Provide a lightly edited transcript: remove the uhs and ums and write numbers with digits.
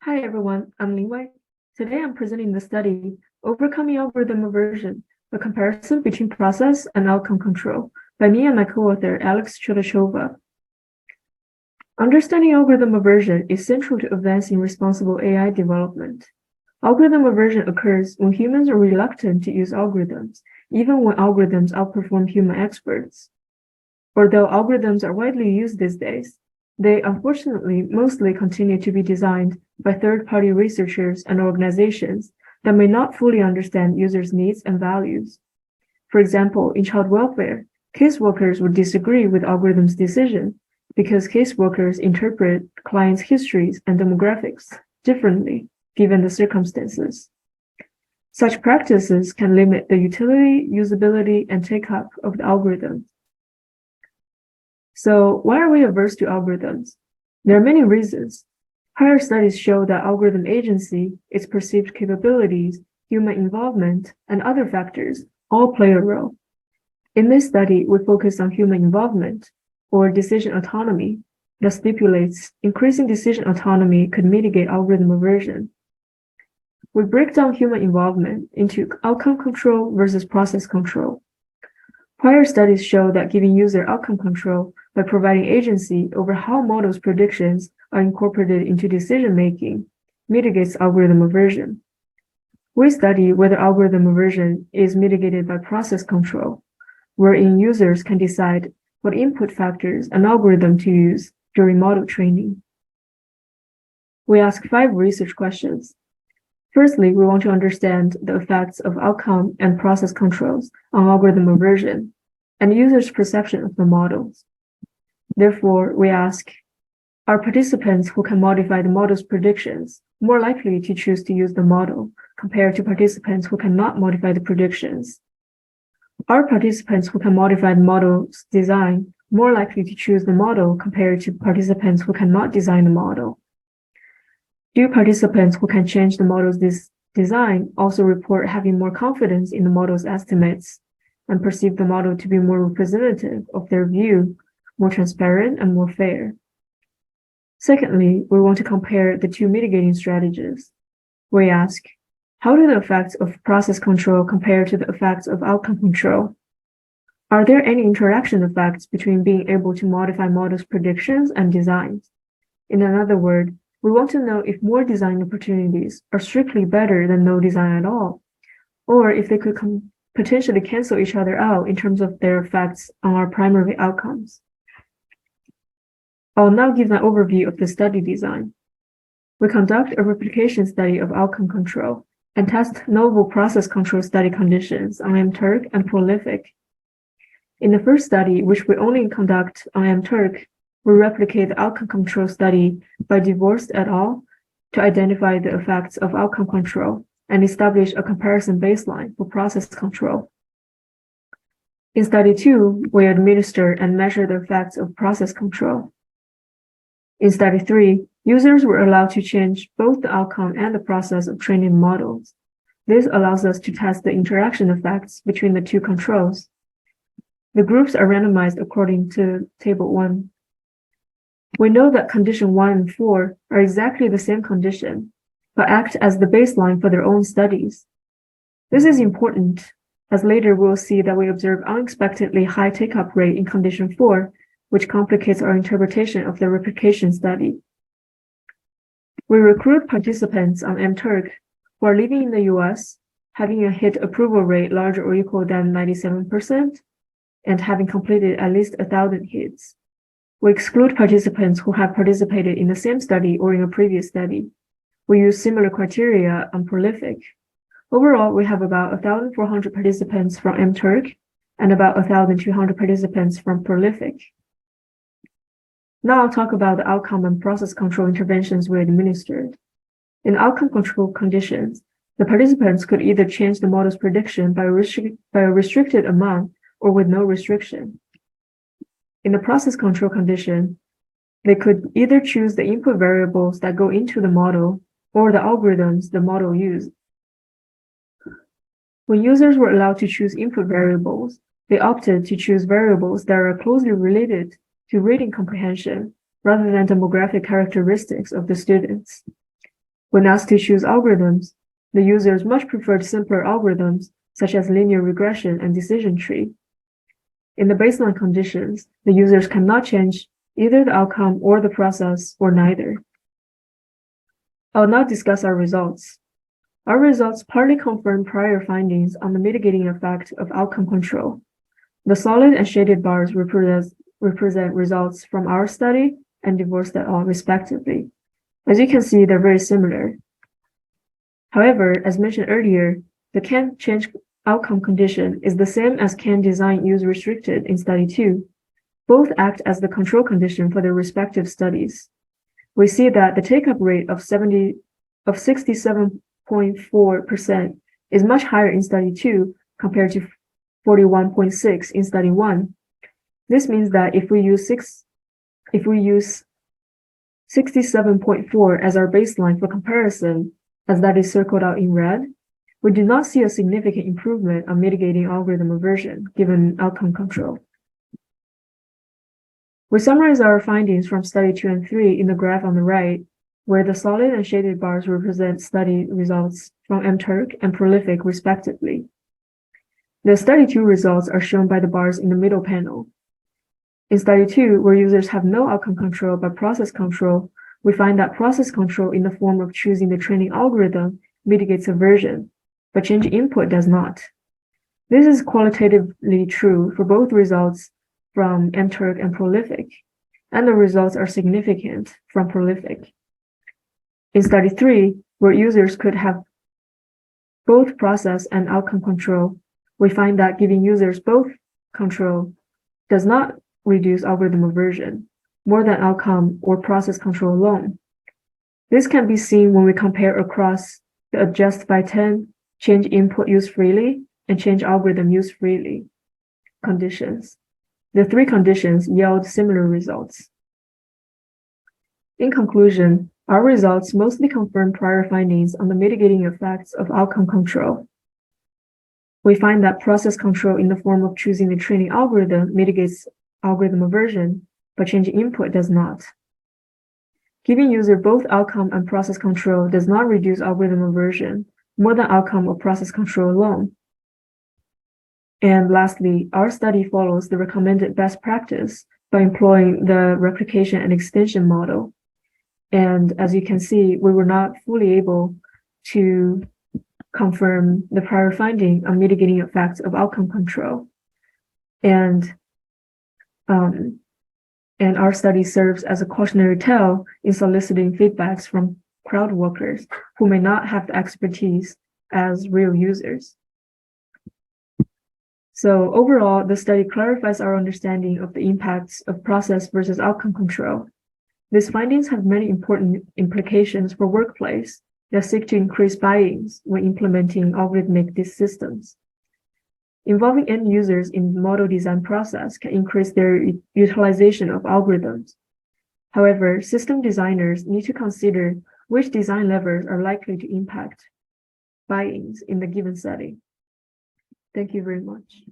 Hi everyone, I'm Lingwei. Today I'm presenting the study, Overcoming Algorithm Aversion, a comparison between process and outcome control, by me and my co-author, Chouldechova. Understanding algorithm aversion is central to advancing responsible AI development. Algorithm aversion occurs when humans are reluctant to use algorithms, even when algorithms outperform human experts. Although algorithms are widely used these days, they unfortunately mostly continue to be designed by third-party researchers and organizations that may not fully understand users' needs and values. For example, in child welfare, caseworkers would disagree with algorithms' decision because caseworkers interpret clients' histories and demographics differently given the circumstances. Such practices can limit the utility, usability, and take-up of the algorithm. So why are we averse to algorithms? There are many reasons. Prior studies show that algorithm agency, its perceived capabilities, human involvement, and other factors all play a role. In this study, we focus on human involvement, or decision autonomy, that stipulates increasing decision autonomy could mitigate algorithm aversion. We break down human involvement into outcome control versus process control. Prior studies show that giving user outcome control by providing agency over how models' predictions are incorporated into decision-making mitigates algorithm aversion. We study whether algorithm aversion is mitigated by process control, wherein users can decide what input factors an algorithm to use during model training. We ask 5 research questions. Firstly, we want to understand the effects of outcome and process controls on algorithm aversion and users' perception of the models. Therefore, we ask, are participants who can modify the model's predictions more likely to choose to use the model compared to participants who cannot modify the predictions? Are participants who can modify the model's design more likely to choose the model compared to participants who cannot design the model? Do participants who can change the model's design also report having more confidence in the model's estimates and perceive the model to be more representative of their view, more transparent, and more fair? Secondly, we want to compare the 2 mitigating strategies. We ask, how do the effects of process control compare to the effects of outcome control? Are there any interaction effects between being able to modify models' predictions and designs? In another word, we want to know if more design opportunities are strictly better than no design at all, or if they could potentially cancel each other out in terms of their effects on our primary outcomes. I'll now give an overview of the study design. We conduct a replication study of outcome control and test novel process control study conditions on mTurk and Prolific. In the first study, which we only conduct on mTurk, we replicate the outcome control study by Divorced et al. To identify the effects of outcome control and establish a comparison baseline for process control. In study 2, we administer and measure the effects of process control. In study 3, users were allowed to change both the outcome and the process of training models. This allows us to test the interaction effects between the 2 controls. The groups are randomized according to Table 1. We know that condition 1 and 4 are exactly the same condition, but act as the baseline for their own studies. This is important, as later we'll see that we observe unexpectedly high take-up rate in condition 4, which complicates our interpretation of the replication study. We recruit participants on mTurk who are living in the US, having a hit approval rate larger or equal than 97%, and having completed at least 1,000 hits. We exclude participants who have participated in the same study or in a previous study. We use similar criteria on Prolific. Overall, we have about 1,400 participants from mTurk and about 1,200 participants from Prolific. Now I'll talk about the outcome and process control interventions we administered. In outcome control conditions, the participants could either change the model's prediction by a restricted amount or with no restriction. In the process control condition, they could either choose the input variables that go into the model or the algorithms the model used. When users were allowed to choose input variables, they opted to choose variables that are closely related to reading comprehension rather than demographic characteristics of the students. When asked to choose algorithms, the users much preferred simpler algorithms such as linear regression and decision tree. In the baseline conditions, the users cannot change either the outcome or the process or neither. I'll now discuss our results. Our results partly confirm prior findings on the mitigating effect of outcome control. The solid and shaded bars represent results from our study and Divorce et al. Respectively. As you can see, they're very similar. However, as mentioned earlier, the can change outcome condition is the same as can design use restricted in study 2. Both act as the control condition for their respective studies. We see that the take-up rate of 67.4% is much higher in study 2 compared to 41.6 in study 1. This means that if we use 67.4 as our baseline for comparison, as that is circled out in red, we do not see a significant improvement on mitigating algorithm aversion given outcome control. We summarize our findings from study 2 and 3 in the graph on the right, where the solid and shaded bars represent study results from mTurk and Prolific respectively. The study 2 results are shown by the bars in the middle panel. In study 2, where users have no outcome control but process control, we find that process control in the form of choosing the training algorithm mitigates aversion, but change input does not. This is qualitatively true for both results from mTurk and Prolific, and the results are significant from Prolific. In study 3, where users could have both process and outcome control, we find that giving users both control does not reduce algorithm aversion more than outcome or process control alone. This can be seen when we compare across the adjust by 10, change input use freely, and change algorithm use freely conditions. The 3 conditions yield similar results. In conclusion, our results mostly confirm prior findings on the mitigating effects of outcome control. We find that process control in the form of choosing the training algorithm mitigates algorithm aversion, but change input does not. Giving user both outcome and process control does not reduce algorithm aversion more than outcome or process control alone. And lastly, our study follows the recommended best practice by employing the replication and extension model. And as you can see, we were not fully able to confirm the prior finding on mitigating effects of outcome control. And our study serves as a cautionary tale in soliciting feedbacks from crowd workers who may not have the expertise as real users. So overall, the study clarifies our understanding of the impacts of process versus outcome control. These findings have many important implications for workplace that seek to increase buy-ins when implementing algorithmic systems. Involving end users in the model design process can increase their utilization of algorithms. However, system designers need to consider which design levers are likely to impact buy-ins in the given setting. Thank you very much.